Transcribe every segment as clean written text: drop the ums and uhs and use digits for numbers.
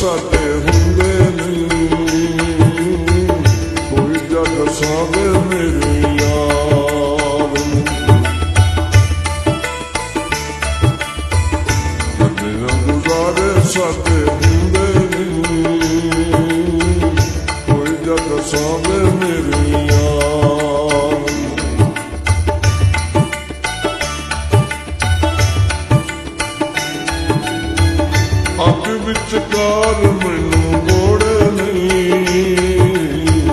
ਸਾਡੇ ਹੁੰਦੇ ਨਹੀਂ, ਕੋਈ ਜਗ ਸਾਵੇ ਮੇਰੇ ਯਾਰ ਨੂੰ। ਕਦੇ ਗੁਜ਼ਾਰੇ ਸਾਡੇ ਹੁੰਦੇ ਨਹੀਂ, ਕੋਈ ਜਗ ਸਾਵੇ ਮੇਰੇ ਯਾਰ ਨੂੰ। ਅੱਗ ਵਿਚਕਾਰ ਮੈਨੂੰ ਮੋੜ ਨਹੀਂ,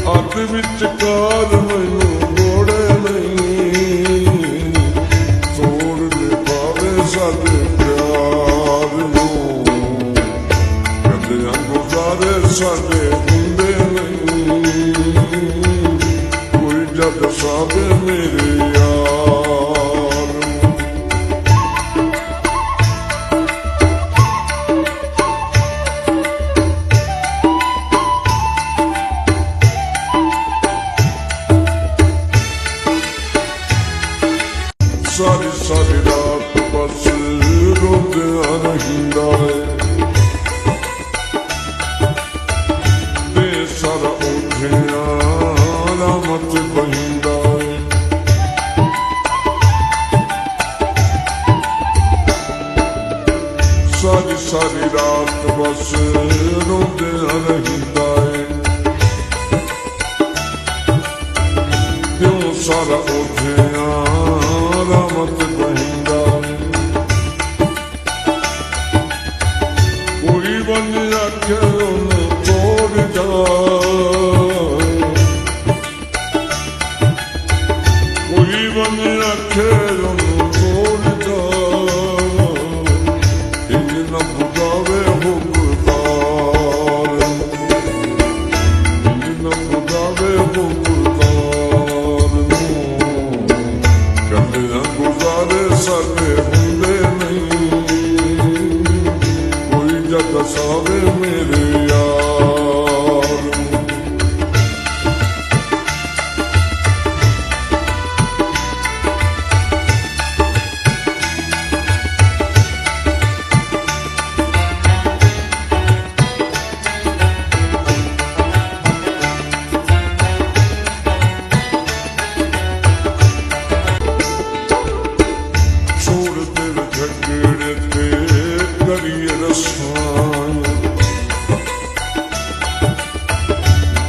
ਅੱਗ ਵਿਚਕਾਰ ਮੈਨੂੰ ਮੋੜ ਨਹੀਂ, ਤੋੜ ਦੇ ਪਾਵੇ ਸਾਡੇ ਪਿਆਰ ਨੂੰ। ਕਦੇ ਗੁਜ਼ਾਰੇ ਸਾਡੇ ਹੁੰਦੇ ਨਹੀਂ, ਕੋਈ ਜਦ ਸਾਵੇ ਮੇਰੇ ਯਾਰ ਨੂੰ। ਸਾਰੀ ਸਾਰੀ ਰਾਤ ਬਸ ਰੋਂਦਿਆਂ ਰਹਿੰਦਾ ਏ, ਬੇਸਹਾਰਾ ਉੱਠਿਆ ਰਾਮਤ ਬਹਿੰਦਾ ਏ। ਸਾਰੀ ਸਾਰੀ ਰਾਤ ਬਸ ਰੋਂਦਿਆਂ ਰਹਿੰਦਾ ਏ, ਕਿਉਂ ਸਾਰਾ ਉੱਠਿਆ ਰਾਮਤ ਬਹਿੰਦਾ ਏ। ਕੋਈ ਬੰਨ ਆਖੇ ਉਹਨੂੰ ਤੋੜ ਜਾ, ਕੋਈ ਬੰਨ ਆਖੇ ਉਹਨੂੰ ਤੋੜ ਜਾ, ਇੰਜ ਨਾ ਬੁਝਾਵੇ ਹੁਕਮਦਾਰ, ਇੰਜ ਨਾ ਬੁਝਾਵੇ ਹੁਕਮਦਾਰ ਨੂੰ। ਕਦੇ ਗੁਜ਼ਾਰੇ ਸਾਡੇ ਹੁੰਦੇ ਨਹੀਂ, ਕੋਈ ਜਗ ਸਾਵੇ ਮੇਰੇ ਯਾਰ ਨੂੰ। ਝਗੜੇ ਤੇ ਕਰੀਏ ਰਸਾਂ,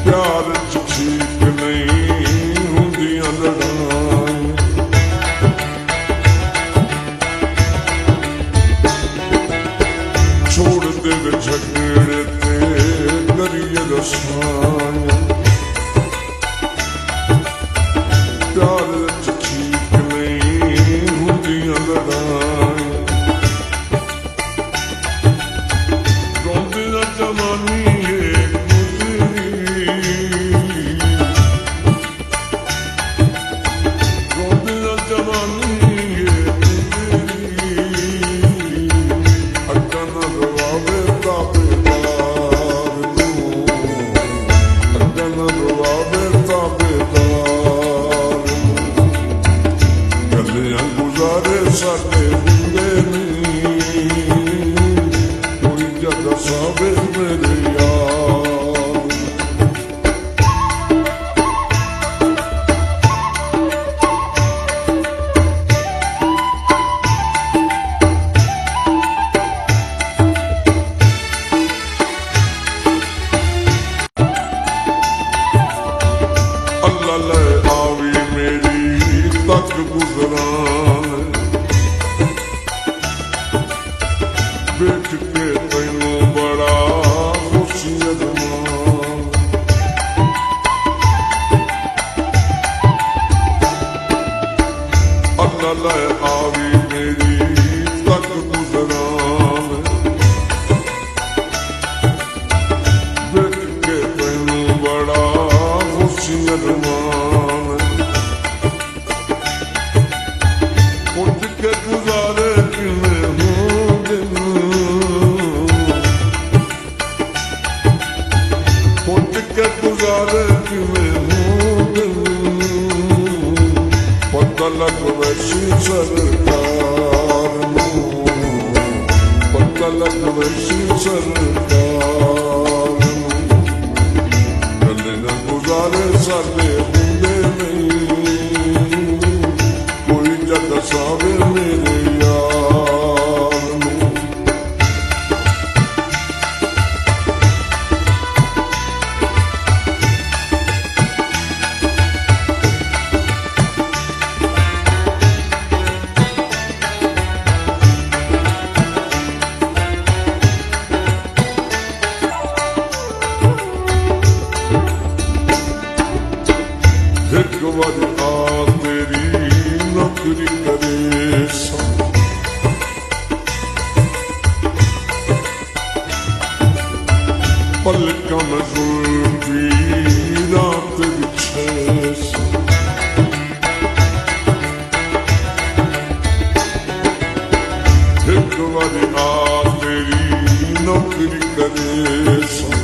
ਪਿਆਰ ਚ ਠੀਕ ਨਹੀਂ ਹੁੰਦੀਆਂ ਲੜਾਈਆਂ। ਛੋੜ ਦੇ ਝਗੜੇ ਤੇ ਕਰੀਏ ਰਸਾਂ, ਪਿਆਰ ਚ ਠੀਕ ਨਹੀਂ ਹੁੰਦੀਆਂ ਲੜਾਈਆਂ। ਗੁਜ਼ਾਰੇ ਸਾਡੇ ਹੁੰਦੇ ਨਹੀਂ, ਕੋਈ ਜਗ ਸਾਵੇ ਮੇਰੇ ਯਾਰ। ਅੱਲਾ ਲੈ ਆਵੀ ਮੇਰੀ ਤੱਕ ਗੁਜ਼ਰਾਂ, ਵੇਖ ਕੇ ਤੈਨੂੰ ਬੜਾ ਖੁਸ਼ੀ ਅਰਮਾਨ। ਅੱਲਾ ਲੈ ਆਵੀ ਮੇਰੀ ਤੱਕ ਗੁਜ਼ਰਾਂ, ਵੇਖ ਕੇ ਤੈਨੂੰ ਬੜਾ ਖੁਸ਼ੀ ਅਰਮਾਨ। ਉੱਠ ਕੇ ਗੁਜ਼ਾਰੇ ਕਿਵੇਂ ਹੁੰਦੇ ਨੂੰ, ਉੱਠ ਕੇ ਗੁਜ਼ਾਰੇ ਕਿਵੇਂ ਹੁੰਦੇ ਨੂੰ, ਪਤਾ ਲੱਗ ਵੈਸੀ ਸਰਕਾਰ ਨੂੰ, ਪਤਾ ਤਲਕ ਵੈਸੀ ਸਰਕਾਰ ਨੂੰ ਗੱਲੇ ਨਾ ਗੁਜ਼ਾਰੇ ਸਾਡੇ ਹੁੰਦੇ ਨਹੀਂ ਕੋਈ ਜਦ ਸਾਵੇ ਮੇਰੇ ਯਾਰ ਨੂੰ ਇੱਕ ਵਾਰੀ ਆ ਤੇਰੀ ਨੌਕਰੀ ਕਰੇ ਸਾਂ ਪਲਕਾਂ ਮੈਂ ਜ਼ੁਲਫੀ ਰਾਤ ਵਿਛੇ ਸਾਂ ਇੱਕ ਵਾਰੀ ਆ ਤੇਰੀ ਨੌਕਰੀ ਕਰੇ ਸਾਂ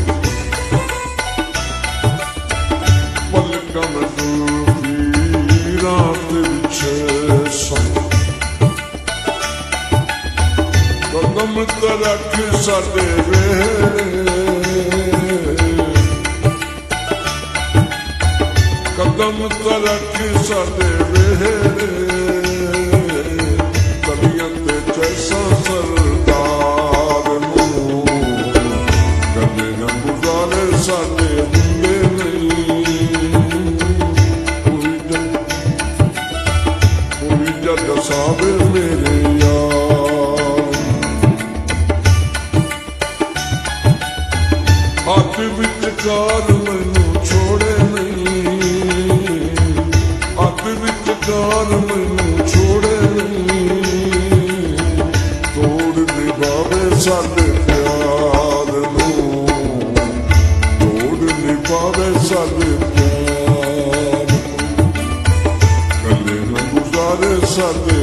ਪਲਕਾਂ ਮੈਂ ਰਾਤ ਵਿਛੇ ਸਾਂ ਕਦਮ ਤਰਕ ਸਾਡੇ ਵੇਲੇ ਕਦਮ ਤਰਕ ਸਾਡੇ ਵੇਲੇ ਕਲੀਆਂ ਤੇ ਜੈਸਾ ਸਰਦਾਰ ਨੂੰ ਗੱਲੇ ਨਾ ਗੁਜ਼ਾਰੇ ਸਾਡੇ ਹੁੰਦੇ ਨਹੀਂ ਜਦ ਸਾਵੇ ਮੇਰੇ ਯਾਰ ਹੱਥ ਵਿੱਚ ਕਾਰ ਮੈਨੂੰ ਛੋੜੇ ਨਹੀਂ ਹੱਥ ਵਿੱਚ ਕਾਰ ਮੈਨੂੰ ਛੋੜੇ ਨਹੀਂ ਤੋੜ ਨਿਭਾਵੇ ਸਾਡੇ ਪਿਆਰ ਨੂੰ ਤੋੜ ਨਿਭਾਵੇ ਸਾਡੇ ਪਿਆਰ ਗੱਲੇ ਨਾ ਗੁਜ਼ਾਰੇ ਸਾਡੇ